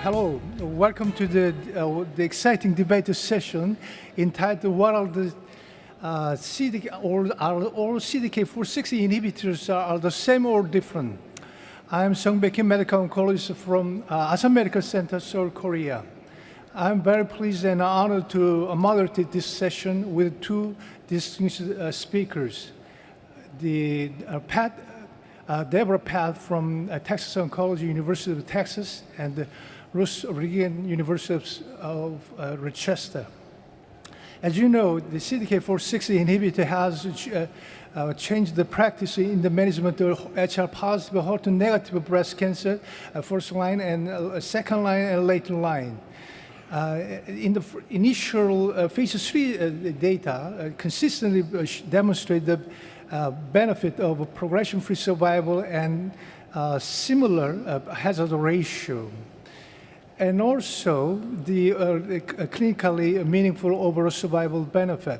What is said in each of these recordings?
Hello, welcome to the exciting debate session entitled "What are the CDK or are all CDK46 inhibitors are the same or different?" I am Sung Baek Kim, medical oncologist from Asan Medical Center, Seoul, Korea. I'm very pleased and honored to moderate this session with two distinguished speakers. Debra Patt from Texas Oncology, University of Texas, and Russ Regan, University of Rochester. As you know, the CDK46 inhibitor has changed the practice in the management of HR-positive, HER2-negative breast cancer, first line and second line and later line. In the initial phase 3 data consistently demonstrate the benefit of progression-free survival and similar hazard ratio. And also the clinically meaningful overall survival benefit.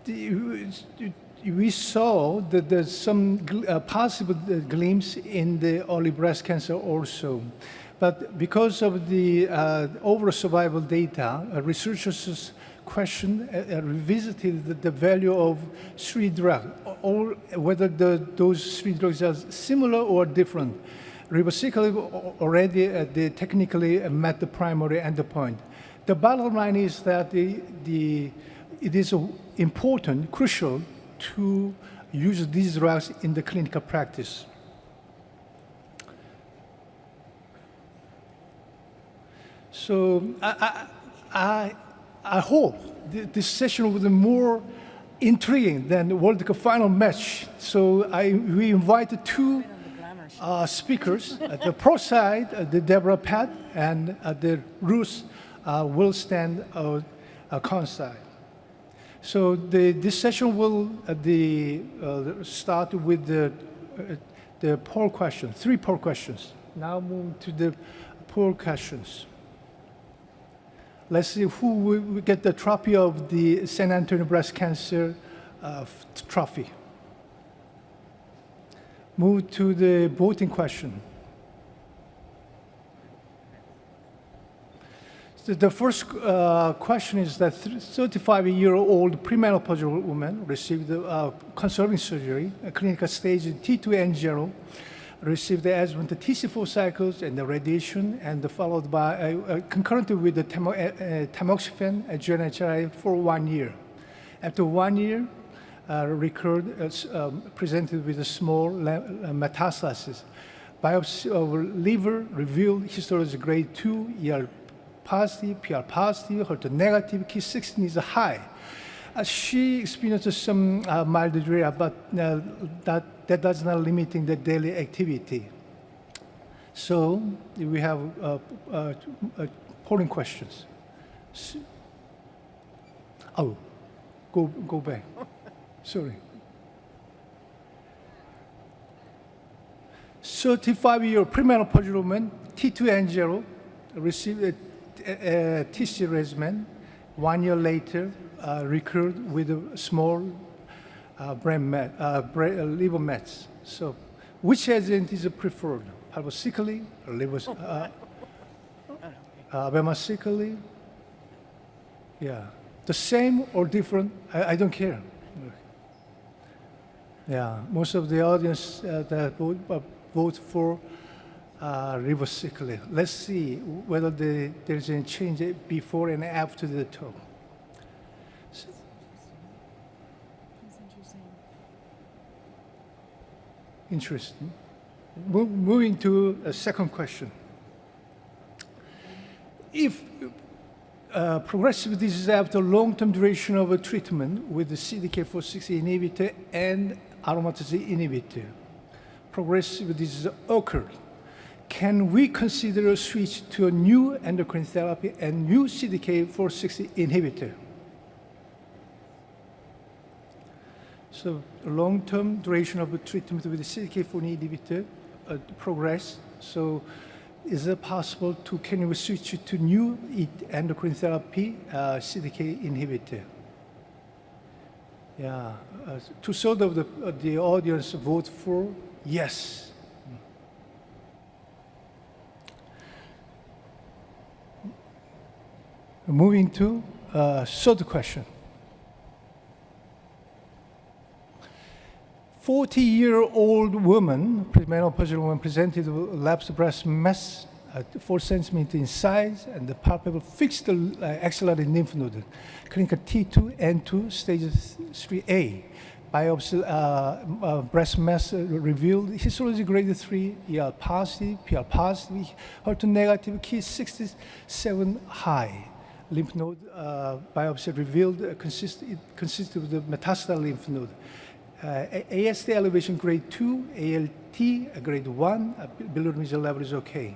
We saw that there's some possible glimpse in the early breast cancer also. But because of the overall survival data, researchers questioned, revisited the value of three drugs, or whether those three drugs are similar or different. Ribociclib already they technically met the primary endpoint. The bottom line is that it is important, crucial, to use these drugs in the clinical practice. So I hope this session will be more intriguing than the World Cup final match. So we invited two speakers. The pro side, the Debra Patt, and the Russ will stand con side. So this session will start with the poll question, 3 poll questions. Now move to the poll questions. Let's see who will get the trophy of the San Antonio Breast Cancer trophy. Move to the voting question. So the first question is that 35-year-old premenopausal woman received conserving surgery, a clinical stage T2N0, received the adjuvant TC4 cycles and the radiation, and followed by concurrently with the tamoxifen and GnHI for 1 year. After 1 year, recurred, presented with a small metastasis. Biopsy of liver revealed histology grade 2, ER positive, PR positive, HER2 negative, Ki16 is high. She experienced some mild diarrhea, but that does not limiting the daily activity. So we have polling questions. Oh, go back. Sorry. 35-year premenopausal woman, T2N0, received a TC regimen. 1 year later, recurred with a small liver mets. So, which agent is preferred? Palbociclib, abemaciclib? Yeah, the same or different? I don't care. Yeah, most of the audience that vote for ribociclib. Let's see whether there's any change before and after the talk. Interesting. Moving to a second question. If progressive disease after long-term duration of a treatment with the CDK46 inhibitor and aromatase inhibitor, progressive disease occurred, can we consider a switch to a new endocrine therapy and new CDK46 inhibitor? So long-term duration of a treatment with the CDK4 inhibitor progress. So is it possible can we switch to new endocrine therapy, CDK inhibitor? Yeah, 2/3 of the audience vote for yes. Moving to third question. 40-year-old woman, premenopausal woman, presented with lapsed breast mass at 4 centimeters in size and the palpable fixed axillary lymph node, clinical T2 N2 stage 3A. Biopsy breast mass revealed histology grade 3, ER positive, PR positive, HER2 negative, Ki67 high. Lymph node biopsy revealed consisted of the metastatic lymph node. AST elevation grade 2, ALT grade 1, bilirubin level is okay.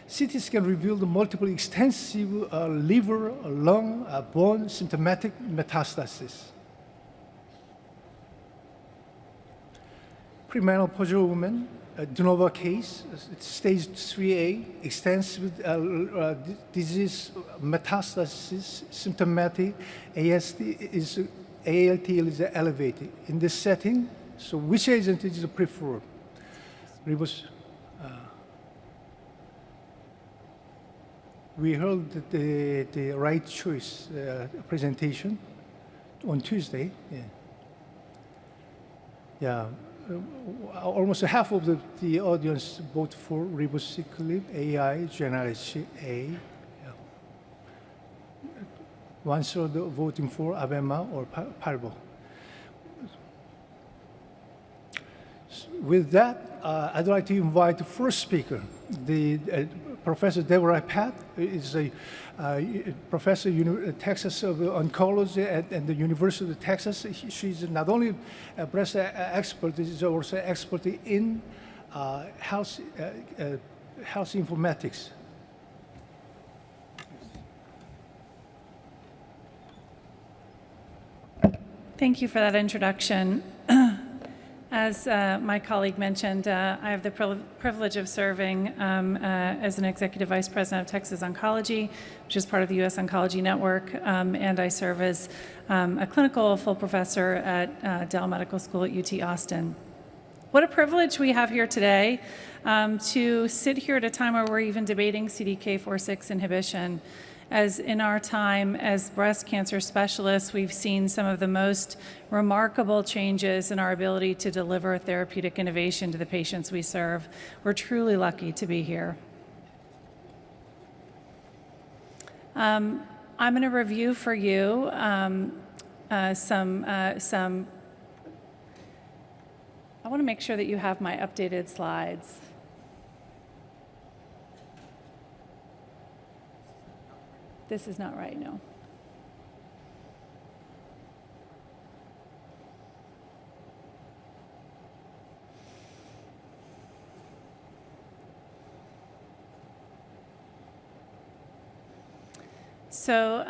CT scan revealed multiple extensive liver, lung, bone symptomatic metastasis. Premenopausal woman, de novo case, stage 3A, extensive disease metastasis, symptomatic, ALT is elevated. In this setting, so which agent is preferred? We heard the right choice presentation on Tuesday. Yeah. Almost half of the audience vote for ribociclib, AI, Generic A. Yeah. 1/3 voting for Abema or Palbo. With that, I'd like to invite the first speaker, the Professor Debra Patt is a professor at Texas of oncology at the University of Texas. She's not only a breast expert, she's also an expert in health informatics. Thank you for that introduction. As my colleague mentioned, I have the privilege of serving as an Executive Vice President of Texas Oncology, which is part of the U.S. Oncology Network, and I serve as a clinical full professor at Dell Medical School at UT Austin. What a privilege we have here today to sit here at a time where we're even debating CDK46 inhibition. As in our time as breast cancer specialists, we've seen some of the most remarkable changes in our ability to deliver therapeutic innovation to the patients we serve. We're truly lucky to be here. I'm going to review for you I want to make sure that you have my updated slides. This is not right, no. So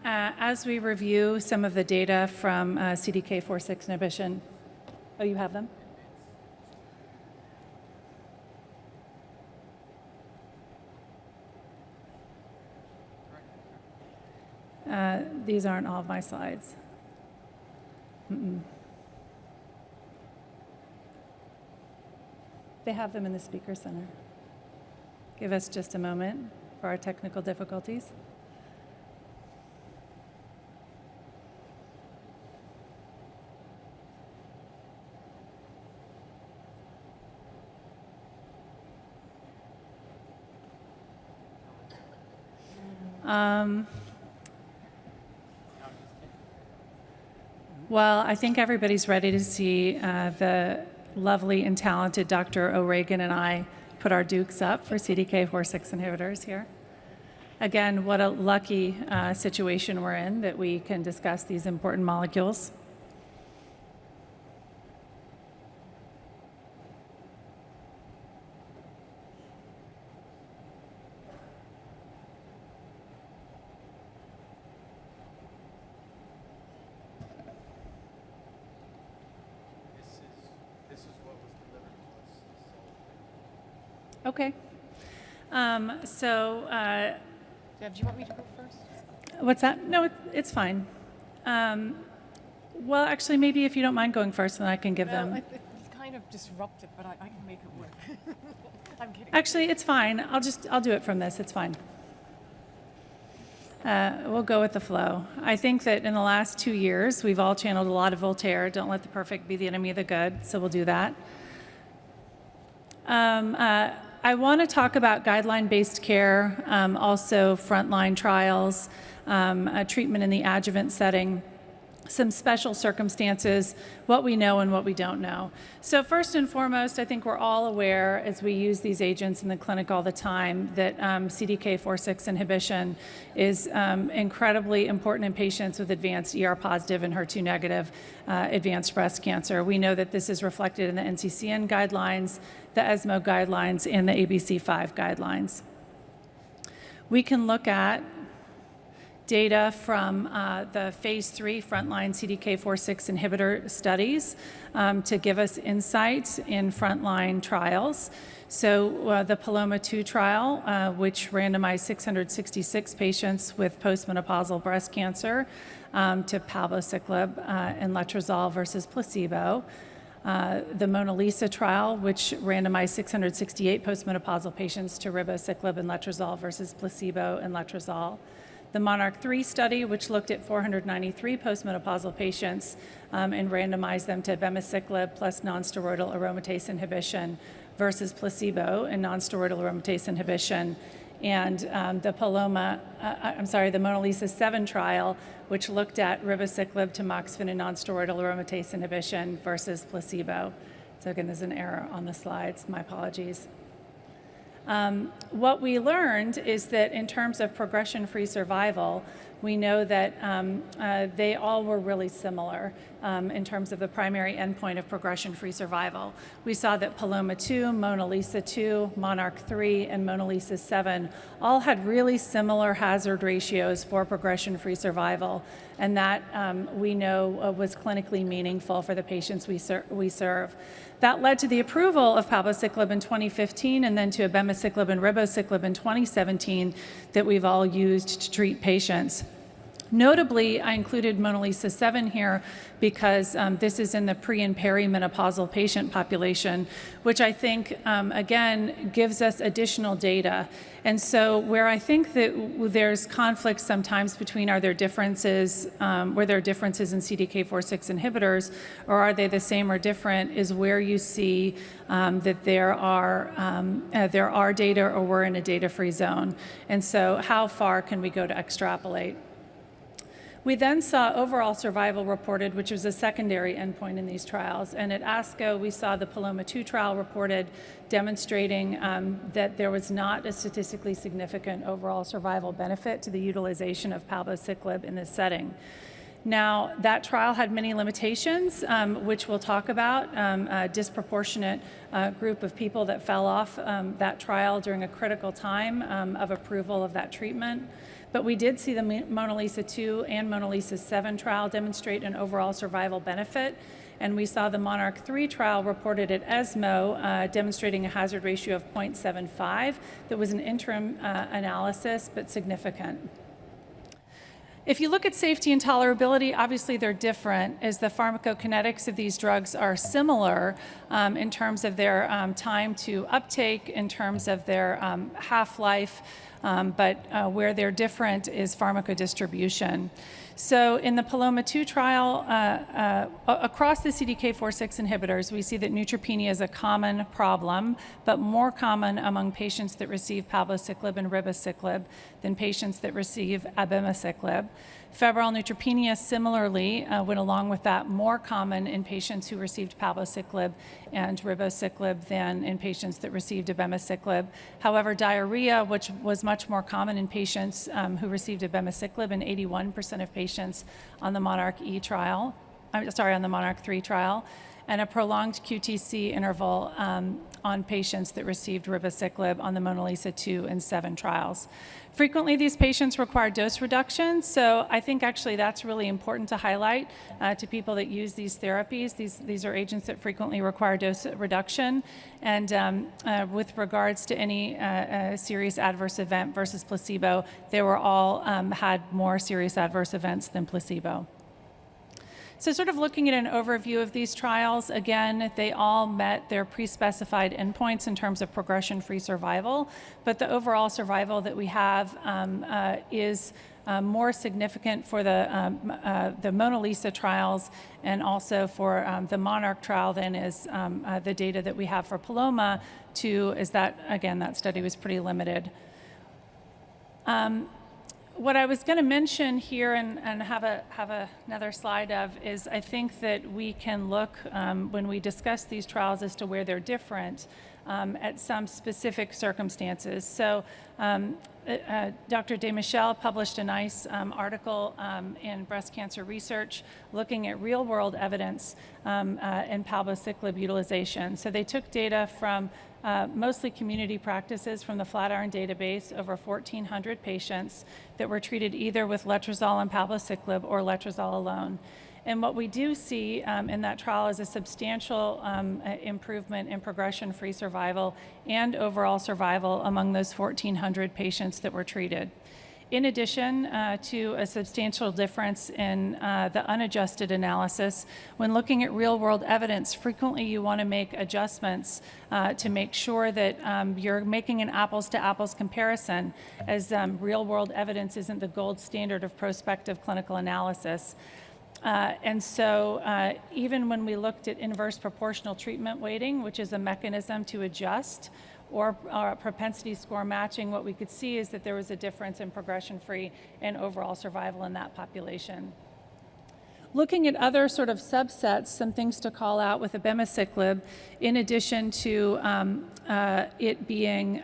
as we review some of the data from CDK46 inhibition, oh, you have them? These aren't all of my slides. They have them in the Speaker Center. Give us just a moment for our technical difficulties. Well, I think everybody's ready to see the lovely and talented Dr. O'Regan and I put our dukes up for CDK46 inhibitors here. Again, what a lucky situation we're in that we can discuss these important molecules. Okay. Deb, do you want me to go first? What's that? No, it's fine. Well, actually, maybe if you don't mind going first, then I can give them. It's kind of disruptive, but I can make it work. I'm kidding. Actually, it's fine. I'll do it from this. It's fine. We'll go with the flow. I think that in the last 2 years, we've all channeled a lot of Voltaire. Don't let the perfect be the enemy of the good, so we'll do that. I want to talk about guideline-based care, also frontline trials, treatment in the adjuvant setting, some special circumstances, what we know and what we don't know. So first and foremost, I think we're all aware as we use these agents in the clinic all the time that CDK46 inhibition is incredibly important in patients with advanced ER-positive and HER2-negative advanced breast cancer. We know that this is reflected in the NCCN guidelines, the ESMO guidelines, and the ABC5 guidelines. We can look at data from the phase 3 frontline CDK46 inhibitor studies to give us insights in frontline trials. So the Paloma 2 trial, which randomized 666 patients with postmenopausal breast cancer to palbociclib and letrozole versus placebo. The Mona Lisa trial, which randomized 668 postmenopausal patients to ribociclib and letrozole versus placebo and letrozole. The Monarch 3 study, which looked at 493 postmenopausal patients and randomized them to abemaciclib plus nonsteroidal aromatase inhibition versus placebo and nonsteroidal aromatase inhibition. And the Mona Lisa 7 trial, which looked at ribociclib, tamoxifen, and nonsteroidal aromatase inhibition versus placebo. So again, there's an error on the slides. My apologies. What we learned is that in terms of progression-free survival, we know that they all were really similar in terms of the primary endpoint of progression-free survival. We saw that Paloma 2, Mona Lisa 2, Monarch 3, and Mona Lisa 7 all had really similar hazard ratios for progression-free survival, and that we know was clinically meaningful for the patients we serve. That led to the approval of palbociclib in 2015 and then to abemaciclib and ribociclib in 2017 that we've all used to treat patients. Notably, I included Mona Lisa 7 here because this is in the pre- and perimenopausal patient population, which I think, again, gives us additional data. And so where I think that there's conflict sometimes between where there are differences in CDK4/6 inhibitors, or are they the same or different, is where you see that there are data or we're in a data-free zone. And so how far can we go to extrapolate? We then saw overall survival reported, which was a secondary endpoint in these trials. And at ASCO, we saw the Paloma 2 trial reported demonstrating that there was not a statistically significant overall survival benefit to the utilization of palbociclib in this setting. Now, that trial had many limitations, which we'll talk about, a disproportionate group of people that fell off that trial during a critical time of approval of that treatment. But we did see the Mona Lisa 2 and Mona Lisa 7 trial demonstrate an overall survival benefit. And we saw the Monarch 3 trial reported at ESMO demonstrating a hazard ratio of 0.75 that was an interim analysis, but significant. If you look at safety and tolerability, obviously they're different, as the pharmacokinetics of these drugs are similar in terms of their time to uptake, in terms of their half-life, but where they're different is pharmacodistribution. So in the Paloma 2 trial, across the CDK4/6 inhibitors, we see that neutropenia is a common problem, but more common among patients that receive palbociclib and ribociclib than patients that receive abemaciclib. Febrile neutropenia similarly went along with that, more common in patients who received palbociclib and ribociclib than in patients that received abemaciclib. However, diarrhea, which was much more common in patients who received abemaciclib, in 81% of patients on the Monarch 3 trial, and a prolonged QTc interval on patients that received ribociclib on the Mona Lisa 2 and 7 trials. Frequently, these patients require dose reduction, so I think actually that's really important to highlight to people that use these therapies. These are agents that frequently require dose reduction, and with regards to any serious adverse event versus placebo, they were all had more serious adverse events than placebo. So sort of looking at an overview of these trials, again, they all met their pre-specified endpoints in terms of progression-free survival, but the overall survival that we have is more significant for the Mona Lisa trials and also for the Monarch trial than is the data that we have for Paloma, is that, again, that study was pretty limited. What I was going to mention here and have another slide of is I think that we can look, when we discuss these trials as to where they're different, at some specific circumstances. So Dr. DeMichel published a nice article in Breast Cancer Research looking at real-world evidence in palbociclib utilization. So they took data from mostly community practices from the Flatiron database, over 1,400 patients that were treated either with letrozole and palbociclib or letrozole alone. And what we do see in that trial is a substantial improvement in progression-free survival and overall survival among those 1,400 patients that were treated. In addition to a substantial difference in the unadjusted analysis, when looking at real-world evidence, frequently you want to make adjustments to make sure that you're making an apples-to-apples comparison, as real-world evidence isn't the gold standard of prospective clinical analysis. And so even when we looked at inverse proportional treatment weighting, which is a mechanism to adjust, or propensity score matching, what we could see is that there was a difference in progression-free and overall survival in that population. Looking at other sort of subsets, some things to call out with abemaciclib, in addition to it being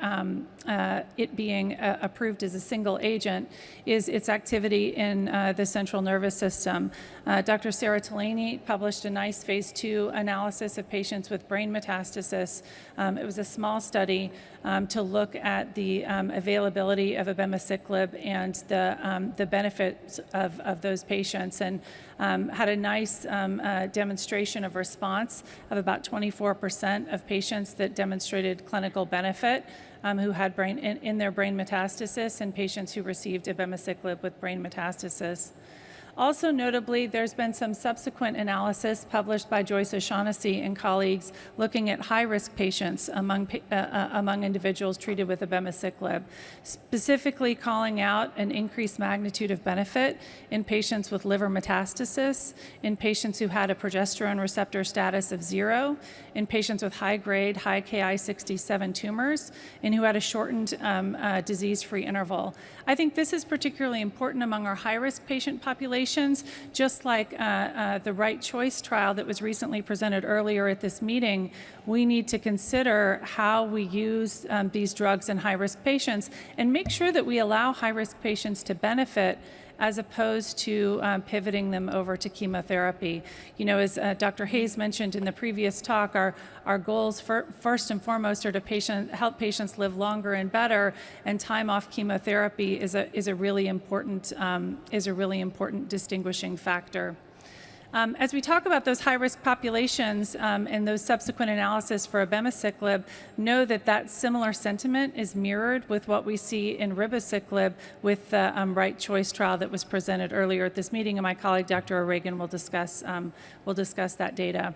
approved as a single agent, is its activity in the central nervous system. Dr. Sarah Talani published a nice phase 2 analysis of patients with brain metastasis. It was a small study to look at the availability of abemaciclib and the benefits of those patients, and had a nice demonstration of response of about 24% of patients that demonstrated clinical benefit who had in their brain metastasis, and patients who received abemaciclib with brain metastasis. Also notably, there's been some subsequent analysis published by Joyce O'Shaughnessy and colleagues looking at high-risk patients among individuals treated with abemaciclib, specifically calling out an increased magnitude of benefit in patients with liver metastasis, in patients who had a progesterone receptor status of 0, in patients with high-grade, high Ki-67 tumors, and who had a shortened disease-free interval. I think this is particularly important among our high-risk patient populations, just like the Right Choice trial that was recently presented earlier at this meeting. We need to consider how we use these drugs in high-risk patients and make sure that we allow high-risk patients to benefit as opposed to pivoting them over to chemotherapy. You know, as Dr. Hayes mentioned in the previous talk, our goals first and foremost are to help patients live longer and better, and time off chemotherapy is a really important distinguishing factor. As we talk about those high-risk populations and those subsequent analysis for abemaciclib, know that that similar sentiment is mirrored with what we see in ribociclib with the Right Choice trial that was presented earlier at this meeting, and my colleague Dr. O'Regan will discuss that data.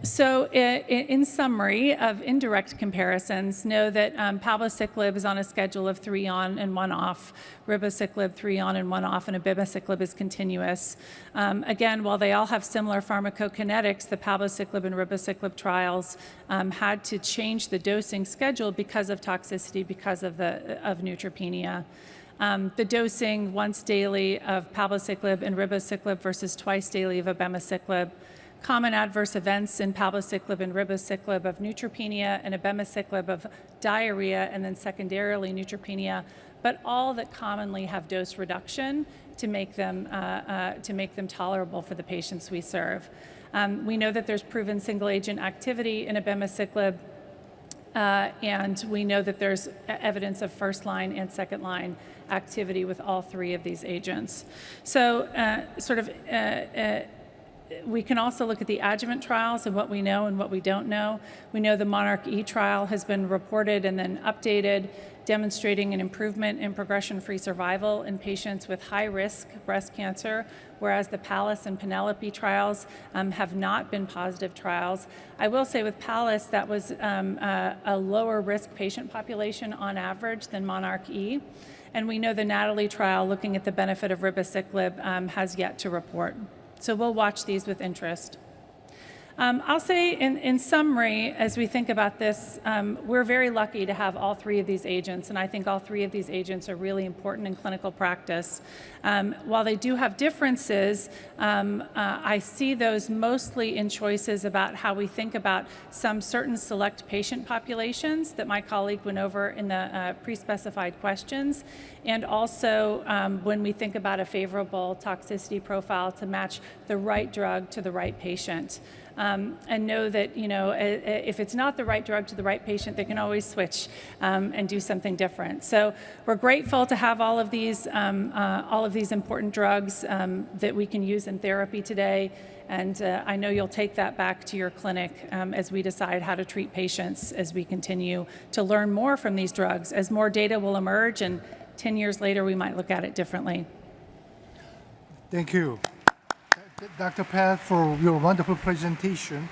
So in summary of indirect comparisons, know that palbociclib is on a schedule of 3 on and 1 off, ribociclib 3 on and 1 off, and abemaciclib is continuous. Again, while they all have similar pharmacokinetics, the palbociclib and ribociclib trials had to change the dosing schedule because of toxicity, because of neutropenia. The dosing once daily of palbociclib and ribociclib versus twice daily of abemaciclib. Common adverse events in palbociclib and ribociclib of neutropenia and abemaciclib of diarrhea, and then secondarily neutropenia, but all that commonly have dose reduction to make them tolerable for the patients we serve. We know that there's proven single-agent activity in abemaciclib, and we know that there's evidence of first-line and second-line activity with all 3 of these agents. So We can also look at the adjuvant trials and what we know and what we don't know. We know the Monarch E trial has been reported and then updated, demonstrating an improvement in progression-free survival in patients with high-risk breast cancer, whereas the Pallas and Penelope trials have not been positive trials. I will say with Pallas, that was a lower-risk patient population on average than Monarch E. And we know the Natalie trial, looking at the benefit of ribociclib, has yet to report. So we'll watch these with interest. I'll say in summary, as we think about this, we're very lucky to have all three of these agents, and I think all three of these agents are really important in clinical practice. While they do have differences, I see those mostly in choices about how we think about some certain select patient populations that my colleague went over in the pre-specified questions, and also when we think about a favorable toxicity profile to match the right drug to the right patient. And know that, you know, if it's not the right drug to the right patient, they can always switch and do something different. So we're grateful to have all of these important drugs that we can use in therapy today. And I know you'll take that back to your clinic as we decide how to treat patients as we continue to learn more from these drugs. As more data will emerge, and 10 years later, we might look at it differently. Thank you, Dr. Patt, for your wonderful presentation.